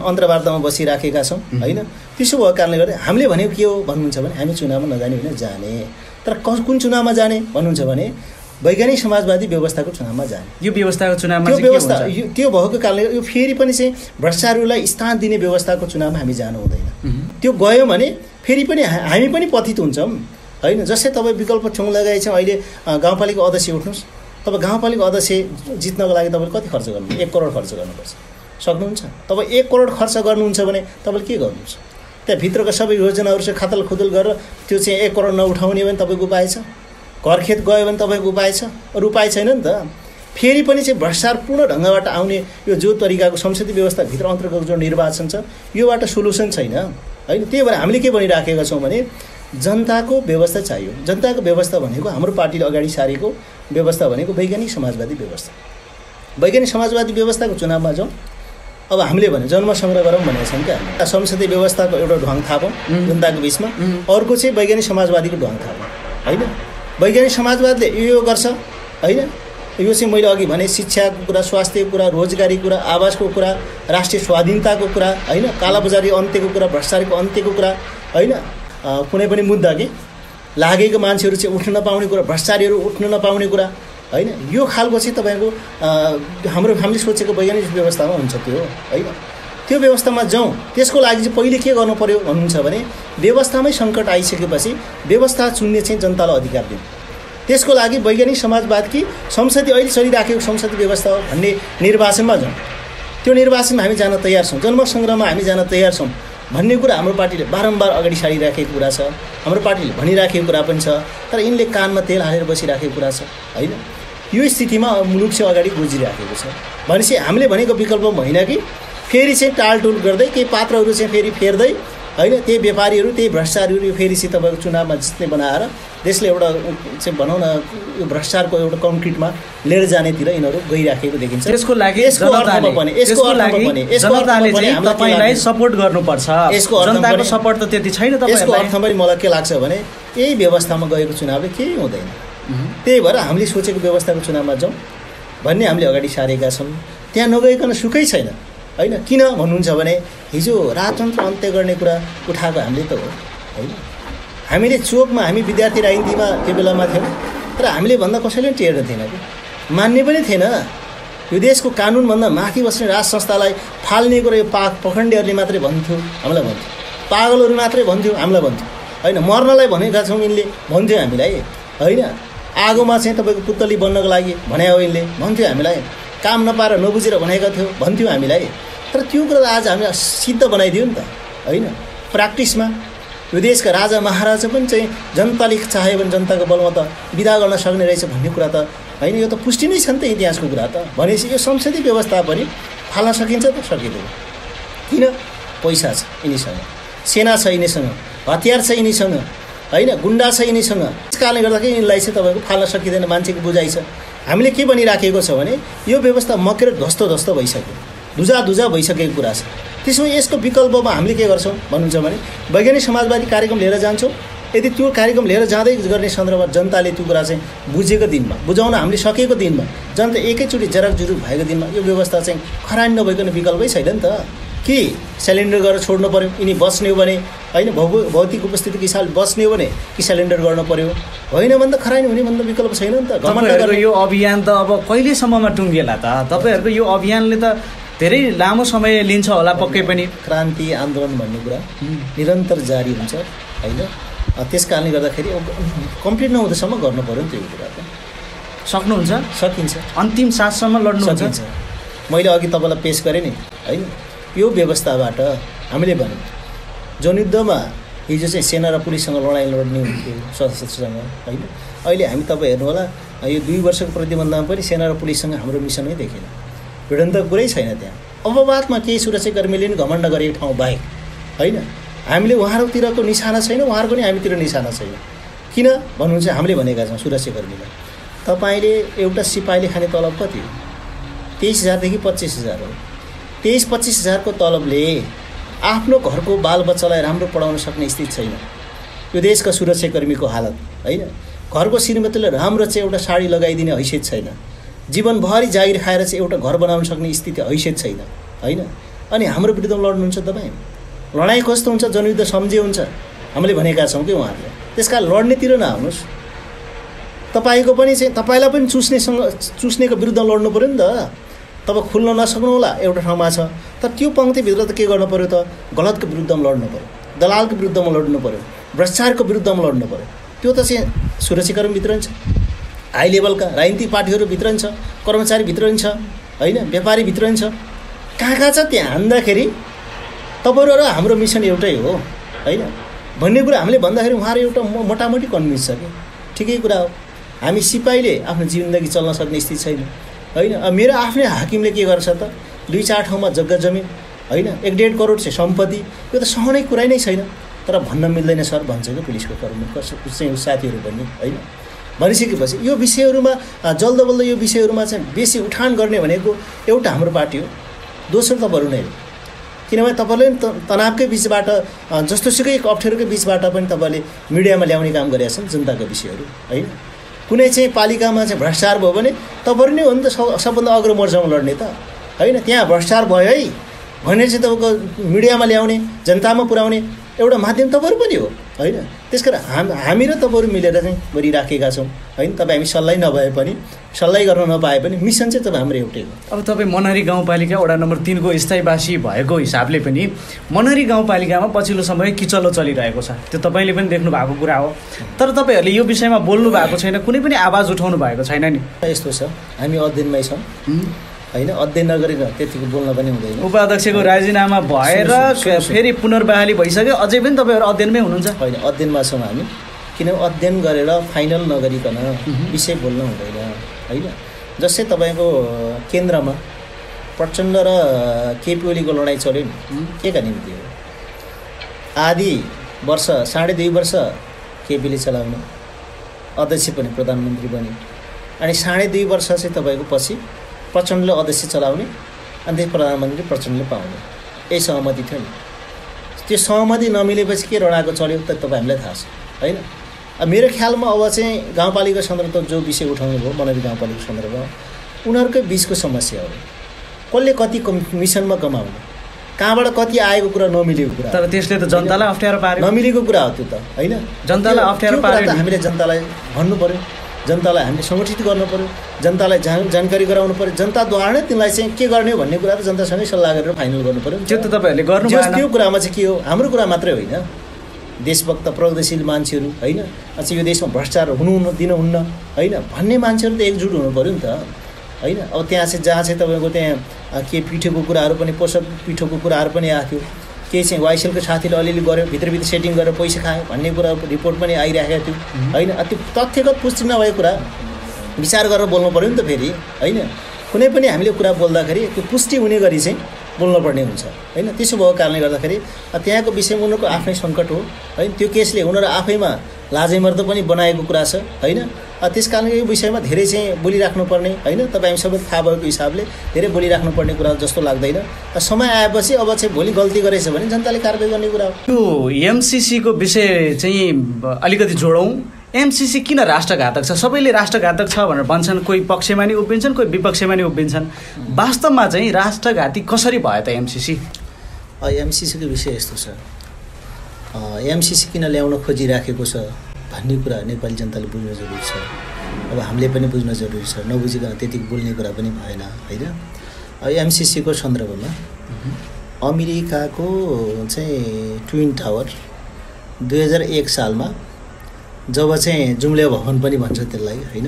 अन्तर्वार्तामा बसिराखेका छौँ होइन। त्यसो भएको कारणले गर्दा हामीले भनेको के हो भन्नुहुन्छ भने हामी चुनावमा नजाने होइन, जाने। तर कुन चुनावमा जाने भन्नुहुन्छ भने वैज्ञानिक समाजवादी व्यवस्थाको चुनावमा जाने। यो व्यवस्थाको चुनावमा त्यो व्यवस्था त्यो भएको कारणले यो फेरि पनि चाहिँ भ्रष्टाचारीलाई स्थान दिने व्यवस्थाको चुनावमा हामी जानु हुँदैन। त्यो गयो भने फेरि पनि हामी पनि पतित हुन्छौँ होइन। जस्तै तपाईँ विकल्प ठुङ लगाएछ, अहिले गाउँपालिका अध्यक्ष उठ्नुहोस्, तपाईँ गाउँपालिका अध्यक्ष जित्नको लागि तपाईँले कति खर्च गर्नु? 1 करोड खर्च गर्नुपर्छ, सक्नुहुन्छ? तपाईँ 1 करोड खर्च गर्नुहुन्छ भने तपाईँले के गर्नुहुन्छ? त्यहाँभित्रको सबै योजनाहरू चाहिँ खातल खुतल गरेर त्यो चाहिँ 1 करोड नउठाउने भने तपाईँको उपाय छ? घर खेत गयो भने तपाईँको उपाय छ? अरू उपाय छैन नि त। फेरि पनि चाहिँ भ्रष्टाचार पूर्ण ढङ्गबाट आउने यो जो तरिकाको संसदीय व्यवस्थाभित्र अन्तर्गत जो निर्वाचन छ योबाट सोल्युसन छैन होइन। त्यही भएर हामीले के भनिराखेका छौँ भने जनताको व्यवस्था चाहियो। जनताको व्यवस्था भनेको हाम्रो पार्टीले अगाडि सारेको व्यवस्था भनेको वैज्ञानिक समाजवादी व्यवस्था। वैज्ञानिक समाजवादी व्यवस्थाको चुनावमा जाउँ। अब हामीले भने जन्म सङ्ग्रह गरौँ भनेका छौँ क्या, संसदीय व्यवस्थाको एउटा ढङ्ग थापौँ जनताको बिचमा, अर्को चाहिँ वैज्ञानिक समाजवादीको ढङ्ग थापौँ होइन। वैज्ञानिक समाजवादले यो गर्छ होइन, यो चाहिँ मैले अघि भने शिक्षाको कुरा, स्वास्थ्यको कुरा, रोजगारीको कुरा, आवासको कुरा, राष्ट्रिय स्वाधीनताको कुरा होइन, कालाबजारी अन्त्यको कुरा, भ्रष्टाचारीको अन्त्यको कुरा होइन, कुनै पनि मुद्दा के लागेको मान्छेहरू चाहिँ उठ्न नपाउने कुरा, भ्रष्टाचारीहरू उठ्न नपाउने कुरा होइन। यो खालको चाहिँ तपाईँको हामीले सोचेको वैज्ञानिक व्यवस्थामा हुन्छ त्यो होइन। त्यो व्यवस्थामा जाउँ। त्यसको लागि चाहिँ पहिले के गर्नु पर्यो भन्नुहुन्छ भने व्यवस्थामै सङ्कट आइसकेपछि व्यवस्था चुन्ने चाहिँ जनतालाई अधिकार दिनु। त्यसको लागि वैज्ञानिक समाजवादकी संसदीय अहिले चलिराखेको संसदीय व्यवस्था हो भन्ने निर्वाचनमा जाउँ। त्यो निर्वाचनमा हामी जान तयार छौँ, जन्मसङ्ग्रहमा हामी जान तयार छौँ भन्ने कुरा हाम्रो पार्टीले बारम्बार अगाडि सारिराखेको कुरा छ, हाम्रो पार्टीले भनिराखेको कुरा पनि छ। तर यिनले कानमा तेल हालेर बसिराखेको कुरा छ होइन। यो स्थितिमा मुलुक चाहिँ अगाडि गुजिराखेको छ भनेपछि हामीले भनेको विकल्प होइन कि फेरि चाहिँ टालटुल गर्दै केही पात्रहरू चाहिँ फेरि फेर्दै होइन, त्यही व्यापारीहरू त्यही भ्रष्टाचारीहरू फेरि चाहिँ तपाईँको चुनावमा जित्ने बनाएर देशले एउटा चाहिँ भनौँ न यो भ्रष्टाचारको एउटा कङ्क्रिटमा लिएर जानेतिर यिनीहरू गइराखेको देखिन्छ। त्यसको लागि तपाईँलाई सपोर्ट गर्नुपर्छ, जनताको सपोर्ट त त्यति छैन। यसको अर्थ पनि मलाई के लाग्छ भने यही व्यवस्थामा गएको चुनावले केही हुँदैन। त्यही भएर हामीले सोचेको व्यवस्थाको चुनावमा जाउँ भन्ने हामीले अगाडि सारेका छौँ। त्यहाँ नगइकन सुखै छैन होइन। किन भन्नुहुन्छ भने हिजो राजतन्त्र अन्त्य गर्ने कुरा उठाएको हामीले त हो होइन। हामीले चोकमा हामी विद्यार्थी राजनीतिमा त्यो बेलामा थियौँ, तर हामीले भन्दा कसैले पनि टेर्न थिएन कि मान्ने पनि थिएन। यो देशको कानुनभन्दा माथि बस्ने राज संस्थालाई फाल्ने कुरा यो पखण्डेहरूले मात्रै भन्थ्यो, हामीलाई भन्थ्यो। पागलहरू मात्रै भन्थ्यो, हामीलाई भन्थ्यो होइन। मर्नलाई भनेका छौँ यिनले भन्थ्यो हामीलाई होइन। आगोमा चाहिँ तपाईँको पुतली बन्नको लागि भने हो यिनले भन्थ्यो हामीलाई। काम नपाएर नबुझेर भनेका थियो भन्थ्यो हामीलाई। तर त्यो कुरा आज हामीले सिद्ध बनाइदियो नि त होइन। प्र्याक्टिसमा यो देशका राजा महाराजा पनि चाहिँ जनताले चाह्यो भने जनताको बलमा त विदा गर्न सक्ने रहेछ भन्ने कुरा त होइन, यो त पुष्टि नै छ नि त इतिहासको कुरा त। भनेपछि यो संसदीय व्यवस्था पनि फाल्न सकिन्छ त सकिँदैन। किन? पैसा छ यिनीसँग, सेना छ यिनीसँग, हतियार छ यिनीसँग, होइन, गुन्डा छ यिनीसँग। त्यस कारणले गर्दाखेरि यिनीलाई चाहिँ तपाईँको फाल्न सकिँदैन, मान्छेको बुझाइ छ। हामीले के भनिराखेको छ भने यो व्यवस्था मकेर ध्वस्त भइसक्यो, धुजा भइसकेको कुरा छ। त्यसमा यसको विकल्पमा हामीले के गर्छौँ भन्नुहुन्छ भने वैज्ञानिक समाजवादी कार्यक्रम लिएर जान्छौँ। यदि त्यो कार्यक्रम लिएर जाँदै गर्ने सन्दर्भमा जनताले त्यो कुरा चाहिँ बुझेको दिनमा, बुझाउन हामीले सकेको दिनमा, जनता एकैचोटि जरकजुरुक भएको दिनमा यो व्यवस्था चाहिँ खरानी नभइकन विकल्पै छैन नि त। कि सिलिन्डर गरेर छोड्नु पऱ्यो, यिनी बस्ने हो भने होइन, भौतिक उपस्थितिको हिसाबले बस्ने हो भने कि सिलिन्डर गर्नु पऱ्यो, होइन भने त खरानी हुने भन्दा विकल्प छैन नि त। तपाईँहरूको यो अभियान त अब कहिलेसम्ममा टुङ्गिएला त? तपाईँहरूको यो अभियानले त धेरै लामो समय लिन्छ होला पक्कै पनि। क्रान्ति आन्दोलन भन्ने कुरा निरन्तर जारी हुन्छ होइन, त्यस कारणले गर्दाखेरि कम्प्लिट नहुँदासम्म गर्नु पऱ्यो नि त्यो कुरा त। सक्नुहुन्छ? सकिन्छ, अन्तिम साससम्म लड्नु सकिन्छ। मैले अघि तपाईँलाई पेस गरेँ नि होइन, यो व्यवस्थाबाट हामीले भन्यौँ जनयुद्धमा हिजो चाहिँ सेना र पुलिससँग लडाइँ लड्ने हुन्थ्यो सशस्त्रसँग होइन, अहिले हामी तपाईँ हेर्नु होला यो 2 वर्षको प्रतिबन्धमा पनि सेना र पुलिससँग हाम्रो मिसनै देखेन, भिडन्तको कुरै छैन त्यहाँ। अपवादमा केही सुरक्षाकर्मीले पनि घमण्ड गरेको ठाउँ बाहेक होइन, हामीले उहाँहरूतिरको निशाना छैन, उहाँहरूको नि हामीतिर निशाना छैन। किन भन्नुहुन्छ? हामीले भनेका छौँ सुरक्षाकर्मीलाई, तपाईँले एउटा सिपाहीले खाने तलब कति हो? 23,000 देखि 25,000 हो। 23-25,000 को तलबले आफ्नो घरको बालबच्चालाई राम्रो पढाउन सक्ने स्थिति छैन। यो देशका सुरक्षाकर्मीको हालत होइन, घरको श्रीमतीले राम्रो चाहिँ एउटा साडी लगाइदिने हैसियत छैन, जीवनभरि जागिर खाएर चाहिँ एउटा घर बनाउन सक्ने स्थिति हैसियत छैन होइन। अनि हाम्रो विरुद्धमा लड्नुहुन्छ तपाईँ? लडाइँ कस्तो हुन्छ? जनयुद्ध सम्झे हुन्छ हामीले भनेका छौँ कि उहाँहरूले। त्यसका लड्नेतिर नआउनुहोस्, तपाईँको पनि चाहिँ तपाईँलाई पनि चुस्नेको विरुद्ध लड्नु पऱ्यो नि त। तपाईँ खुल्न नसक्नु होला एउटा ठाउँमा छ, तर त्यो पङ्क्तिभित्र त के गर्नु पऱ्यो त? गलतको विरुद्धमा लड्नु पऱ्यो, दलालको विरुद्धमा लड्नु पऱ्यो, भ्रष्टाचारको विरुद्धमा लड्नु पऱ्यो। त्यो त चाहिँ सुरक्षाकर्मीभित्र नि छ, हाई लेभलका राजनीतिक पार्टीहरूभित्र नि छ, कर्मचारीभित्र नि छ होइन, व्यापारीभित्र नि छ। कहाँ छ त्यहाँ हान्दाखेरि तपाईँहरू र हाम्रो मिसन एउटै हो होइन भन्ने कुरा हामीले भन्दाखेरि उहाँहरू एउटा मोटामोटी कन्भिन्स छ कि ठिकै कुरा हो। हामी सिपाहीले आफ्नो जिन्दगी चल्न सक्ने स्थिति छैन होइन। मेरो आफ्नै हाकिमले के गर्छ त? 2-4 ठाउँमा जग्गा जमिन होइन, 1-1.5 करोड चाहिँ सम्पत्ति, यो त सहने कुरै नै छैन। तर भन्न मिल्दैन सर भन्छ कि पुलिसको कर्मी चाहिँ साथीहरू पनि होइन। भनिसकेपछि यो विषयहरूमा जल्दोबल्दो यो विषयहरूमा चाहिँ बेसी उठान गर्ने भनेको एउटा हाम्रो पार्टी हो, दोस्रो तपाईँहरू नै हो। किनभने तपाईँले तनावकै बिचबाट जस्तोसुकै अप्ठ्यारोकै बिचबाट पनि तपाईँले मिडियामा ल्याउने काम गरेका छन् जनताका विषयहरू होइन। कुनै चाहिँ पालिकामा चाहिँ भ्रष्टाचार भयो भने तपाईँहरू नै हो नि त सबभन्दा अग्लो मोर्चामा लड्ने त होइन। त्यहाँ भ्रष्टाचार भयो है भनेर चाहिँ तपाईँको मिडियामा ल्याउने, जनतामा पुर्याउने एउटा माध्यम तपाईँहरू पनि हो होइन। त्यस कारण हामी र तपाईँहरू मिलेर चाहिँ गरिराखेका छौँ होइन। तपाईँ हामी सल्लाह नभए पनि, सल्लाह गर्न नपाए पनि मिसन चाहिँ तपाईँ हाम्रो एउटै हो। अब तपाईँ मनहरी गाउँपालिका वडा नम्बर 3 को स्थायीवासी भएको हिसाबले पनि मनहरी गाउँपालिकामा पछिल्लो समय किचलो चलिरहेको छ, त्यो तपाईँले पनि देख्नु भएको कुरा हो। तर तपाईँहरूले यो विषयमा बोल्नु भएको छैन, कुनै पनि आवाज उठाउनु भएको छैन नि। यस्तो छ, हामी अध्ययनमै छौँ होइन, अध्ययन नगरेर त्यतिको बोल्न पनि हुँदैन। उपाध्यक्षको राजीनामा भएर फेरि पुनर्बहाली भइसक्यो, अझै पनि तपाईँहरू अध्ययनमै हुनुहुन्छ? होइन, अध्ययनमा छौँ हामी। किन अध्ययन गरेर फाइनल नगरिकन विषय बोल्न हुँदैन होइन। जस्तै तपाईँको केन्द्रमा प्रचण्ड र केपी ओलीको लडाइँ चल्यो नि, के का निम्ति हो? आधी वर्ष 2.5 वर्ष केपीले चलाउने, अध्यक्ष पनि प्रधानमन्त्री पनि, अनि 2.5 वर्ष चाहिँ तपाईँको पछि प्रचण्डले अध्यक्ष चलाउने अनि प्रधानमन्त्री प्रचण्डले पाउने, यही सहमति थियो नि। त्यो सहमति नमिलेपछि के रडाको चल्यो त तपाईँ हामीलाई थाहा छ होइन। मेरो ख्यालमा अब चाहिँ गाउँपालिका सन्दर्भमा जो विषय उठाउनु भयो मनहरी गाउँपालिका सन्दर्भमा उनीहरूकै बिचको समस्या हो। कसले कति मिसनमा कमाउने, कहाँबाट कति आएको कुरा नमिलेको कुरा, तर त्यसले त जनतालाई अप्ठ्यारो पार्यो। नमिलेको कुरा हो त्यो त होइन, जनतालाई अप्ठ्यारो पार्यो। हामीले जनतालाई भन्नु पऱ्यो, जनतालाई हामीले सङ्गठित गर्नु पऱ्यो, जनतालाई जानकारी गराउनु पऱ्यो, जनताद्वारा नै तिमीलाई चाहिँ के गर्ने हो भन्ने कुरा त जनतासँगै सल्लाह गरेर फाइनल गर्नु पऱ्यो। त्यो त तपाईँहरूले गर्नु भएन। त्यो कुरामा चाहिँ के हो, हाम्रो कुरा मात्रै होइन, देशभक्त प्रगतिशील मान्छेहरू होइन, अझ यो देशमा भ्रष्टाचार दिनुहुन्न होइन भन्ने मान्छेहरू त एकजुट हुनु पऱ्यो नि त होइन। अब त्यहाँ चाहिँ जहाँ चाहिँ तपाईँको त्यहाँ के पिठोको कुराहरू पनि, पोषक पिठोको कुराहरू पनि आएको थियो, केही चाहिँ वाइसएलको साथीले अलिअलि गऱ्यो, भित्रभित्र सेटिङ गरेर पैसा खायो भन्ने कुरा रिपोर्ट पनि आइरहेको थियो होइन। त्यो तथ्यगत पुष्टि नभएको कुरा विचार गरेर बोल्नु पऱ्यो नि त फेरि होइन। कुनै पनि हामीले कुरा बोल्दाखेरि त्यो पुष्टि हुने गरी चाहिँ बोल्नुपर्ने हुन्छ होइन। त्यसो भएको कारणले गर्दाखेरि त्यहाँको विषयमा उनीहरूको आफ्नै सङ्कट हो होइन। त्यो केसले उनीहरू आफैमा लाजैमर्दो पनि बनाएको कुरा छ होइन। त्यस कारणले यो विषयमा धेरै चाहिँ बोलिराख्नुपर्ने होइन। तपाईँ हामी सबै थाहा भएको हिसाबले धेरै बोलिराख्नुपर्ने कुरा जस्तो लाग्दैन। समय आएपछि अब चाहिँ भोलि गल्ती गरेछ भने जनताले कारबाही गर्ने कुरा हो। यो एमसिसीको विषय चाहिँ अलिकति जोडौँ। एमसिसी किन राष्ट्रघातक छ? सबैले राष्ट्रघातक छ भनेर भन्छन्, कोही पक्षमा नि उभिन्छन्, कोही विपक्षमा नि उभिन्छन्। वास्तवमा चाहिँ राष्ट्रघाती कसरी भयो त एमसिसी? एमसिसीको विषय यस्तो छ, एमसिसी किन ल्याउन खोजिराखेको छ भन्ने कुरा नेपाली जनताले बुझ्न जरुरी छ। अब हामीले पनि बुझ्न जरुरी छ, नबुझिकन त्यति बोल्ने कुरा पनि भएन होइन। एमसिसीको सन्दर्भमा अमेरिकाको चाहिँ ट्विन टावर 2001 सालमा जब चाहिँ जुम्ले भवन पनि भन्छ त्यसलाई होइन,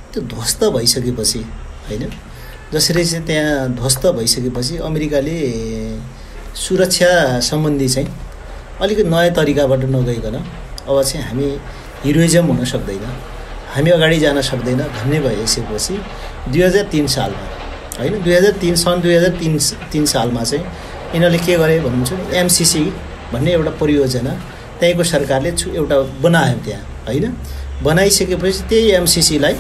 त्यो ध्वस्त भइसकेपछि होइन, जसरी चाहिँ त्यहाँ ध्वस्त भइसकेपछि अमेरिकाले सुरक्षा सम्बन्धी चाहिँ अलिकति नयाँ तरिकाबाट नगइकन अब चाहिँ हामी हिरोइजम हुन सक्दैन, हामी अगाडि जान सक्दैन भन्ने भइसकेपछि 2003 सालमा होइन, 2003 सालमा चाहिँ यिनीहरूले के गरे भन्नुहुन्छ एमसिसी भन्ने एउटा परियोजना त्यहीँको सरकारले एउटा बनायो त्यहाँ होइन। बनाइसकेपछि त्यही एमसिसीलाई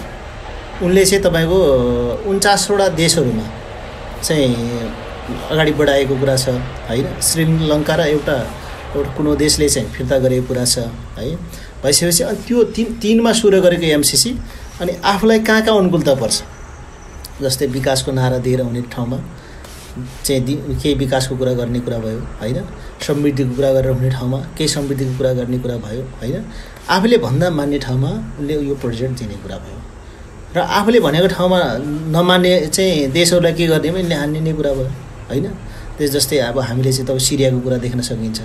उनले चाहिँ तपाईँको 49वटा देशहरूमा चाहिँ अगाडि बढाएको कुरा छ होइन। श्रीलङ्का र एउटा कुनै देशले चाहिँ फिर्ता गरेको कुरा छ है। भइसकेपछि अनि त्यो तीनमा सुरु गरेको एमसिसी अनि आफूलाई कहाँ कहाँ अनुकूलता पर्छ, जस्तै विकासको नारा दिएर हुने ठाउँमा चाहिँ केही विकासको कुरा गर्ने कुरा भयो होइन, समृद्धिको कुरा गरेर हुने ठाउँमा केही समृद्धिको कुरा गर्ने कुरा भयो होइन, आफूले भन्दा मान्ने ठाउँमा उनले यो प्रोजेक्ट दिने कुरा भयो र आफूले भनेको ठाउँमा नमान्ने चाहिँ देशहरूलाई के गर्ने पनि हान्ने कुरा भयो होइन। त्यस जस्तै अब हामीले चाहिँ तपाईँ सिरियाको कुरा देख्न सकिन्छ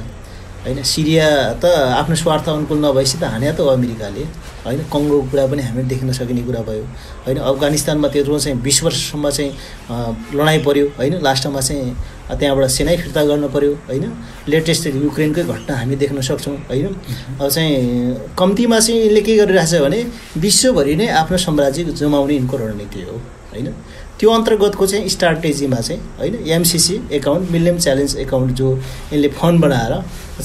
होइन। सिरिया त आफ्नो स्वार्थ अनुकूल नभएपछि त हाने त हो अमेरिकाले होइन। कङ्गोको कुरा पनि हामीले देख्न सकिने कुरा भयो होइन। अफगानिस्तानमा त्यत्रो चाहिँ 20 वर्षसम्म चाहिँ लडाइँ पर्यो होइन, लास्टमा चाहिँ त्यहाँबाट सेनै फिर्ता गर्न पर्यो होइन। लेटेस्ट युक्रेनकै घटना हामी देख्न सक्छौँ होइन। अब चाहिँ कम्तीमा चाहिँ यसले के गरिरहेछ भने विश्वभरि नै आफ्नो साम्राज्य जमाउने यिनको रणनीति हो होइन। त्यो अन्तर्गतको चाहिँ स्ट्राटेजीमा चाहिँ होइन MCC account million challenge account जो यसले फन्ड बनाएर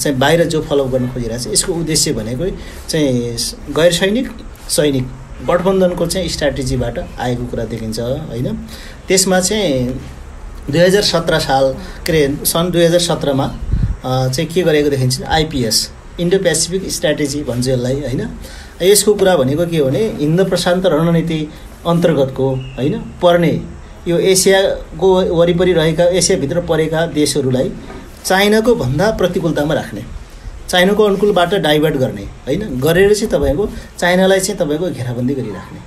चाहिँ बाहिर जो फलोअप गर्न खोजिरहेको छ, यसको उद्देश्य भनेको चाहिँ गैर सैनिक सैनिक गठबन्धनको चाहिँ स्ट्राटेजीबाट आएको कुरा देखिन्छ होइन। त्यसमा चाहिँ 2017 साल के अरे सन् 2017मा चाहिँ के गरेको देखिन्छ आइपिएस इन्डो पेसिफिक स्ट्राटेजी भन्छ यसलाई होइन। यसको कुरा भनेको के हो भने हिन्द प्रशान्त रणनीति अन्तर्गतको होइन पर्ने यो एसियाको वरिपरि रहेका एसियाभित्र परेका देशहरूलाई चाइनाको भन्दा प्रतिकूलतामा राख्ने, चाइनाको अनुकूलबाट डाइभर्ट गर्ने होइन, गरेर चाहिँ तपाईँको चाइनालाई चाहिँ तपाईँको घेराबन्दी गरिराख्ने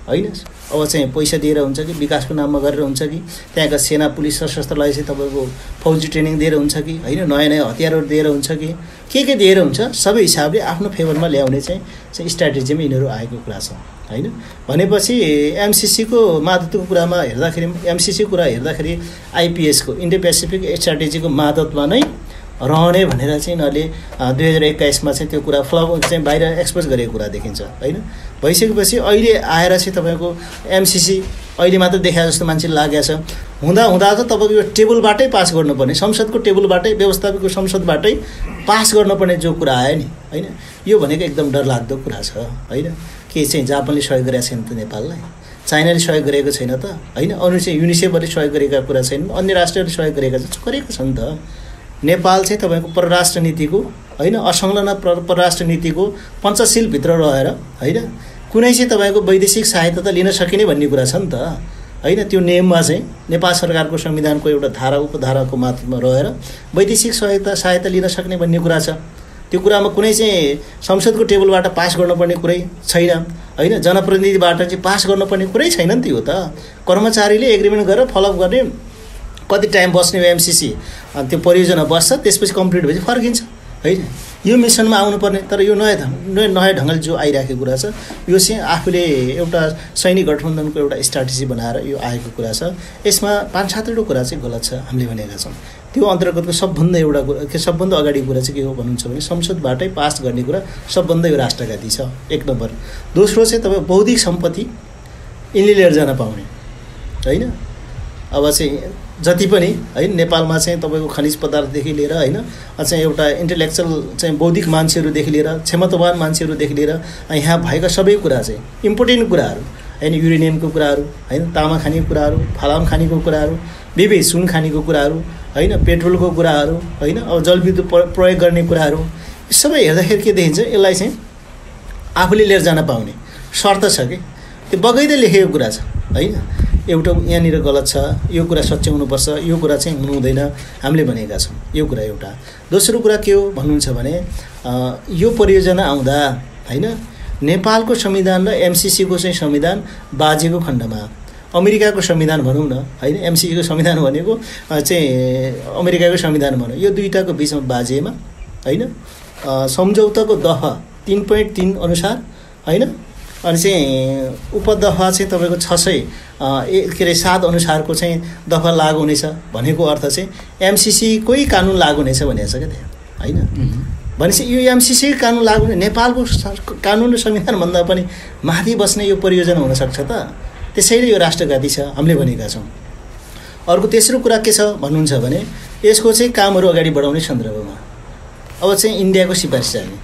होइन। अब चाहिँ पैसा दिएर हुन्छ कि विकासको नाममा गरेर हुन्छ कि त्यहाँका सेना पुलिस सशस्त्रलाई चाहिँ तपाईँको फौजी ट्रेनिङ दिएर हुन्छ कि होइन, नयाँ नयाँ हतियारहरू दिएर हुन्छ कि के दिएर हुन्छ, सबै हिसाबले आफ्नो फेभरमा ल्याउने चाहिँ स्ट्राटेजीमा यिनीहरू आएको कुरा छ होइन। भनेपछि एमसिसीको मातहतको कुरामा हेर्दाखेरि एमसिसीको कुरा हेर्दाखेरि आइपिएसको इन्डो पेसिफिक स्ट्राटेजीको मातहतमा नै रहने भनेर चाहिँ यिनीहरूले 2021मा चाहिँ त्यो कुरा फ्लप चाहिँ बाहिर एक्सपोज गरेको कुरा देखिन्छ होइन। भइसकेपछि अहिले आएर चाहिँ तपाईँको एमसिसी अहिले मात्र देखाए जस्तो मान्छेले लागेको छ, हुँदा त तपाईँको यो टेबलबाटै पास गर्नुपर्ने, संसदको टेबलबाटै व्यवस्थापिक संसदबाटै पास गर्नुपर्ने जो कुरा आयो नि होइन, यो भनेको एकदम डरलाग्दो कुरा छ होइन। के चाहिँ जापानले सहयोग गरेको छैन त नेपाललाई, चाइनाले सहयोग गरेको छैन त होइन, अरू चाहिँ युनिसेफले सहयोग गरेका कुरा छैन, अन्य राष्ट्रहरूले सहयोग गरेका छन् त। नेपाल चाहिँ तपाईँको परराष्ट्र नीतिको होइन असंलग्न परराष्ट्र नीतिको पञ्चशीलभित्र रहेर होइन कुनै चाहिँ तपाईँको वैदेशिक सहायता त लिन सकिने भन्ने कुरा छ नि त होइन। त्यो नियममा चाहिँ नेपाल सरकारको संविधानको एउटा धारा उपधाराको मात्रामा रहेर वैदेशिक सहायता लिन सक्ने भन्ने कुरा छ। त्यो कुरामा कुनै चाहिँ संसदको टेबलबाट पास गर्नुपर्ने कुरै छैन होइन, जनप्रतिनिधिबाट चाहिँ पास गर्नुपर्ने कुरै छैन नि त। यो त कर्मचारीले एग्रिमेन्ट गरेर फलोअप गर्ने, कति टाइम बस्ने एमसिसी त्यो परियोजना बस्छ, त्यसपछि कम्प्लिट भएपछि फर्किन्छ होइन। यो मिसनमा आउनुपर्ने, तर यो नयाँ ढङ्गले जो आइरहेको कुरा छ यो चाहिँ आफूले एउटा सैनिक गठबन्धनको एउटा स्ट्राटेजी बनाएर यो आएको कुरा छ। यसमा 5-7वटा कुरा चाहिँ गलत छ हामीले भनेका छौँ। त्यो अन्तर्गतको सबभन्दा एउटा कुरा सबभन्दा अगाडि कुरा चाहिँ के हो भन्नुहुन्छ भने संसदबाटै पास गर्ने कुरा सबभन्दा यो राष्ट्रघाती छ, एक नम्बर। दोस्रो चाहिँ तपाईँ बौद्धिक सम्पत्ति यिनले लिएर जान पाउने होइन। अब चाहिँ जति पनि होइन नेपालमा चाहिँ तपाईँको खनिज पदार्थदेखि लिएर होइन चाहिँ एउटा इन्टेलेक्चुअल चाहिँ बौद्धिक मान्छेहरूदेखि लिएर क्षमतावान मान्छेहरूदेखि लिएर यहाँ भएका सबै कुरा चाहिँ इम्पोर्टेन्ट कुराहरू होइन, युरेनियमको कुराहरू होइन, तामा खानेको कुराहरू, फलाम खानेको कुराहरू, विविध सुन खानेको कुराहरू होइन, पेट्रोलको कुराहरू होइन, अब जलविद्युत प्रयोग गर्ने कुराहरू सबै हेर्दाखेरि के देखिन्छ, यसलाई चाहिँ आफूले लिएर जान पाउने शर्त छ कि त्यो बगैँदै लेखेको कुरा छ होइन। एउटा यहाँनिर गलत छ, यो कुरा सच्याउनुपर्छ, यो कुरा चाहिँ हुनु हुँदैन हामीले भनेका छौँ, यो कुरा एउटा। दोस्रो कुरा के हो भन्नुहुन्छ भने यो परियोजना आउँदा होइन नेपालको संविधान र एमसिसीको चाहिँ संविधान बाजेको खण्डमा अमेरिकाको संविधान भनौँ न होइन, एमसिसीको संविधान भनेको चाहिँ अमेरिकाको संविधान भनौँ, यो दुईटाको बिचमा बाजेमा होइन सम्झौताको दफा 3.3 अनुसार होइन अनि चाहिँ उपदफा चाहिँ तपाईँको 607 अनुसारको चाहिँ दफा लागु हुनेछ भनेको अर्थ चाहिँ एमसिसीकै कानुन लागु हुनेछ भनेको छ क्या त्यहाँ होइन। भनेपछि यो एमसिसी कानुन लागु हुने नेपालको कानुन र संविधानभन्दा पनि माथि बस्ने यो परियोजना हुनसक्छ त, त्यसैले यो राष्ट्रघाती छ हामीले भनेका छौँ। अर्को तेस्रो कुरा के छ भन्नुहुन्छ भने यसको चाहिँ कामहरू अगाडि बढाउने सन्दर्भमा अब चाहिँ इन्डियाको सिफारिस चाहिने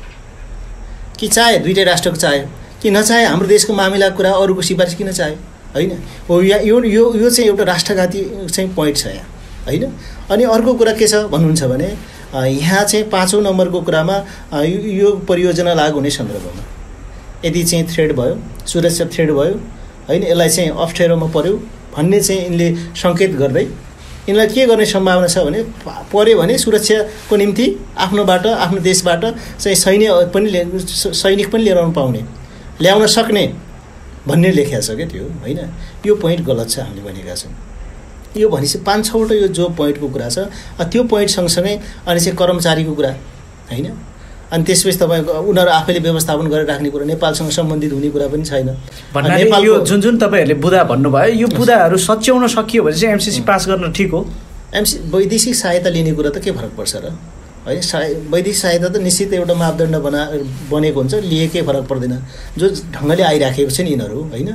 कि चाहे दुईटै राष्ट्रको चाह्यो कि नचाहे हाम्रो देशको मामिलाको कुरा अरूको सिफारिस किन चाह्यो होइन। हो यो चाहिँ एउटा राष्ट्रघाती चाहिँ पोइन्ट छ यहाँ होइन। अनि अर्को कुरा के छ भन्नुहुन्छ भने यहाँ चाहिँ 5औं नम्बरको कुरामा यो परियोजना लागु हुने सन्दर्भमा यदि चाहिँ थ्रेड भयो, सुरक्षा थ्रेड भयो होइन, यसलाई चाहिँ अप्ठ्यारोमा पर्यो भन्ने चाहिँ यिनले सङ्केत गर्दै यिनलाई के गर्ने सम्भावना छ भने पर्यो भने सुरक्षाको निम्ति आफ्नोबाट आफ्नो देशबाट चाहिँ सैनिक पनि लिएर आउनु पाउने, ल्याउन सक्ने भन्ने लेखेको छ क्या त्यो होइन। यो पोइन्ट गलत छ हामीले भनेका छौँ। यो भनेपछि 5-6वटा यो जो पोइन्टको कुरा छ त्यो पोइन्ट सँगसँगै अनि चाहिँ कर्मचारीको कुरा होइन, अनि त्यसपछि तपाईँको उनीहरू आफैले व्यवस्थापन गरेर राख्ने कुरा, नेपालसँग सम्बन्धित हुने कुरा पनि छैन। नेपाल यो जुन तपाईँहरूले बुदा भन्नुभयो यो बुदाहरू सच्याउन सकियो भने चाहिँ एमसिसी पास गर्न ठिक हो। वैदेशिक सहायता लिने कुरा त के फरक पर्छ र है, वैदेशिक सहायता त निश्चित एउटा मापदण्ड बनेको हुन्छ, लिए केही फरक पर्दैन। जो ढङ्गले आइराखेको छ नि यिनीहरू होइन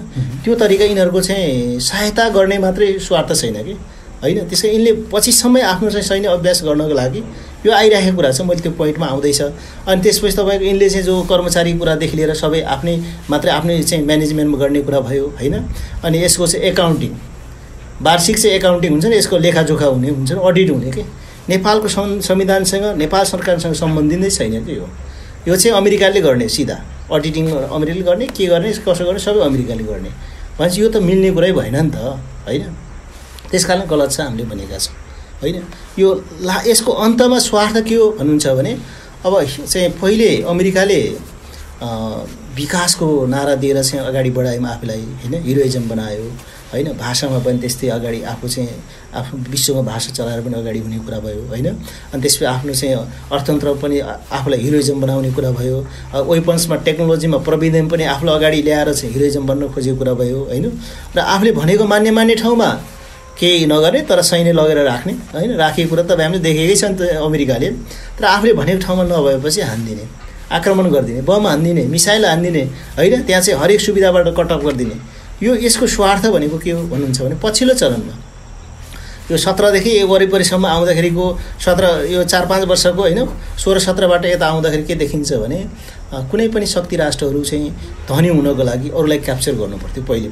त्यो तरिका यिनीहरूको चाहिँ सहायता गर्ने मात्रै स्वार्थ छैन कि होइन। त्यसै यिनले पछिसम्म आफ्नो चाहिँ सैन्य अभ्यास गर्नको लागि यो आइराखेको कुरा छ, मैले त्यो पोइन्टमा आउँदैछ। अनि त्यसपछि तपाईँको यिनले चाहिँ जो कर्मचारी कुरादेखि लिएर सबै मात्रै आफ्नै चाहिँ म्यानेजमेन्टमा गर्ने कुरा भयो होइन। अनि यसको चाहिँ एकाउन्टिङ वार्षिक चाहिँ एकाउन्टिङ हुन्छ नि, यसको लेखाजोखा हुने हुन्छ नि, अडिट हुने कि नेपालको संविधानसँग नेपाल सरकारसँग सम्बन्धित नै छैन कि यो चाहिँ अमेरिकाले गर्ने, सिधा अडिटिङ अमेरिकाले गर्ने, के गर्ने कसो गर्ने सबै अमेरिकाले गर्ने भनेपछि यो त मिल्ने कुरै भएन नि त होइन। त्यस कारण गलत छ हामीले भनेका छौँ होइन। यो यसको अन्तमा स्वार्थ के हो भन्नुहुन्छ भने अब चाहिँ पहिले अमेरिकाले विकासको नारा दिएर चाहिँ अगाडि बढाएमा आफूलाई होइन, हिरोइजम बनायो होइन, भाषामा पनि त्यस्तै अगाडि आफू चाहिँ आफ्नो विश्वमा भाषा चलाएर पनि अगाडि हुने कुरा भयो होइन। अनि त्यसपछि आफ्नो चाहिँ अर्थतन्त्र पनि आफूलाई हिरोइजम बनाउने कुरा भयो, वेपन्समा टेक्नोलोजीमा प्रविधि पनि आफूलाई अगाडि ल्याएर चाहिँ हिरोइजम बन्न खोजेको कुरा भयो होइन। र आफूले भनेको मान्ने ठाउँमा केही नगर्ने तर सैन्य लगेर राख्ने होइन, राखेको कुरा त हामीले देखेकै छ नि त अमेरिकाले। तर आफूले भनेको ठाउँमा नभएपछि हानिदिने, आक्रमण गरिदिने, बम हानिदिने, मिसाइल हानिदिने होइन, त्यहाँ चाहिँ हरेक सुविधाबाट कटअफ गरिदिने, यसको स्वार्थ भनेको के हो भन्नुहुन्छ भने पछिल्लो चरणमा यो 17 देखि वरिपरिसम्म आउँदाखेरिको 17 यो 4-5 वर्षको होइन 16-17बाट यता आउँदाखेरि के देखिन्छ भने कुनै पनि शक्ति राष्ट्रहरू चाहिँ धनी हुनको लागि अरूलाई क्याप्चर गर्नुपर्थ्यो पहिले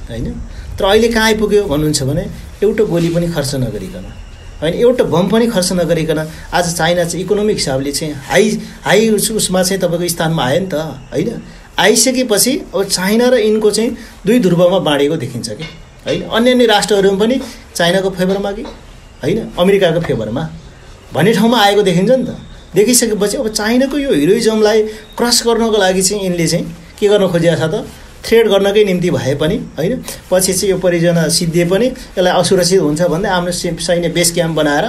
होइन। तर अहिले कहाँ आइपुग्यो भन्नुहुन्छ भने एउटा गोली पनि खर्च नगरिकन होइन, एउटा बम पनि खर्च नगरिकन आज चाइना चाहिँ इकोनोमिक हिसाबले चाहिँ हाई उसमा चाहिँ तपाईँको स्थानमा आयो नि त होइन। आइसकेपछि अब चाइना र यिनको चाहिँ दुई ध्रुवमा बाँडेको देखिन्छ कि होइन। अन्य राष्ट्रहरू पनि चाइनाको फेभरमा कि होइन अमेरिकाको फेभरमा भन्ने ठाउँमा आएको देखिन्छ नि त। देखिसकेपछि अब चाइनाको यो हिरोइजमलाई क्रस गर्नको लागि चाहिँ यिनले चाहिँ के गर्न खोजेको छ त, थ्रेड गर्नकै निम्ति भए पनि होइन, पछि चाहिँ यो परियोजना सिद्धिए पनि यसलाई असुरक्षित हुन्छ भन्दै आफ्नो सैन्य बेस क्याम्प बनाएर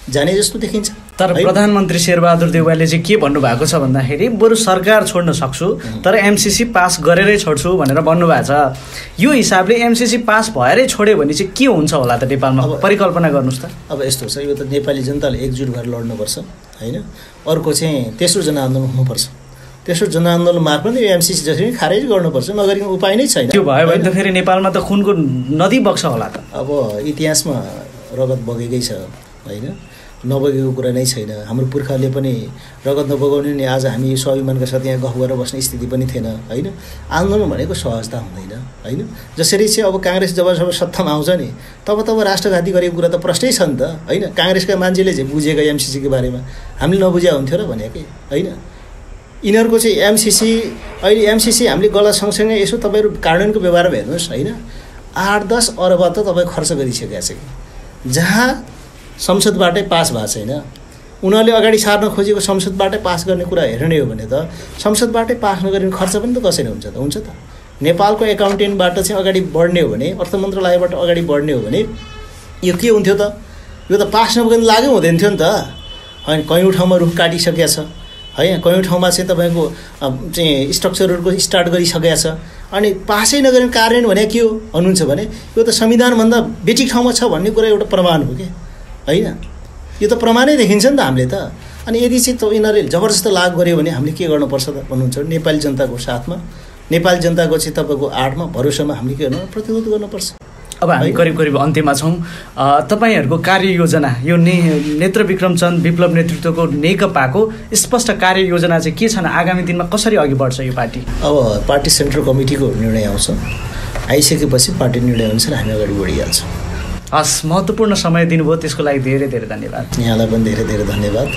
जाने जस्तो देखिन्छ। तर प्रधानमन्त्री शेरबहादुर देउवाले चाहिँ के भन्नुभएको छ भन्दाखेरि बरु सरकार छोड्न सक्छु तर एमसीसी पास गरेरै छोड्छु भनेर भन्नुभएको छ। यो हिसाबले एमसीसी पास भएरै छोड्यो भने चाहिँ के हुन्छ होला त नेपालमा, परिकल्पना गर्नुहोस् त। अब यस्तो छ, यो त नेपाली जनताले एकजुट भएर लड्नुपर्छ होइन। अर्को चाहिँ तेस्रो जनआन्दोलन हुनुपर्छ। तेस्रो जनआन्दोलन मार्फत यो एमसीसी जसरी खारेज गर्नुपर्छ, नगरिकन उपाय नै छैन। त्यो भयो भने त फेरि नेपालमा त खुनको नदी बग्छ होला त। अब इतिहासमा रगत बगेकै छ होइन, नबगेको कुरा नै छैन। हाम्रो पुर्खाले पनि रगत नबगाउने नि आज हामी स्वाभिमानका साथ यहाँ गफ गरेर बस्ने स्थिति पनि थिएन होइन। आन्दोलन भनेको सहजता हुँदैन होइन। जसरी चाहिँ अब काङ्ग्रेस जब सत्तामा आउँछ नि तब राष्ट्रघाती गरेको कुरा त प्रष्टै छ नि त होइन। काङ्ग्रेसका मान्छेले चाहिँ बुझेका एमसीसीको बारेमा हामीले नबुझे हुन्थ्यो र भनेकै होइन। यिनीहरूको चाहिँ एमसीसी अहिले एमसीसी हामीले गलत सँगसँगै यसो तपाईँहरू कार्यान्वयनको व्यवहारमा हेर्नुहोस् होइन। 8-10 अरब त तपाईँ खर्च गरिसकेका छ कि जहाँ संसदबाटै पास भएको छैन। उनीहरूले अगाडि सार्न खोजेको संसदबाटै पास गर्ने कुरा हेर्ने हो भने त संसदबाटै पास नगरिने खर्च पनि त कसरी हुन्छ त? हुन्छ त। नेपालको एकाउन्टेन्टबाट चाहिँ अगाडि बढ्ने हो भने, अर्थ मन्त्रालयबाट अगाडि बढ्ने हो भने यो के हुन्थ्यो त? यो त पास नगर्न लागै हुँदैन थियो नि त होइन। कयौँ ठाउँमा रुख काटिसकेको छ होइन, कयौँ ठाउँमा चाहिँ तपाईँको चाहिँ स्ट्रक्चरहरूको स्टार्ट गरिसकेको छ। अनि पासै नगरिने कार्यान्वयन भने के हो भन्नुहुन्छ भने यो त संविधानभन्दा बेठी ठाउँमा छ भन्ने कुरा एउटा प्रमाण हो कि होइन। यो त प्रमाणै देखिन्छ नि त हामीले त। अनि यदि चाहिँ यिनीहरूले जबरजस्त लागु गर्यो भने हामीले के गर्नुपर्छ त भन्नुहुन्छ भने नेपाली जनताको साथमा, नेपाली जनताको चाहिँ तपाईँको आडमा भरोसामा हामीले के गर्नु, प्रतिरोध गर्नुपर्छ। अब हामी करिब अन्त्यमा छौँ। तपाईँहरूको कार्ययोजना, यो नेत्रविक्रम चन्द विप्लव नेतृत्वको नेकपाको स्पष्ट कार्ययोजना चाहिँ के छन्? आगामी दिनमा कसरी अघि बढ्छ यो पार्टी? अब पार्टी सेन्ट्रल कमिटीको निर्णय आउँछ, आइसकेपछि पार्टी निर्णय अनुसार हामी अगाडि बढिहाल्छौँ। हस्, महत्त्वपूर्ण समय दिनुभयो त्यसको लागि धेरै धेरै धन्यवाद। यहाँलाई पनि धेरै धेरै धन्यवाद।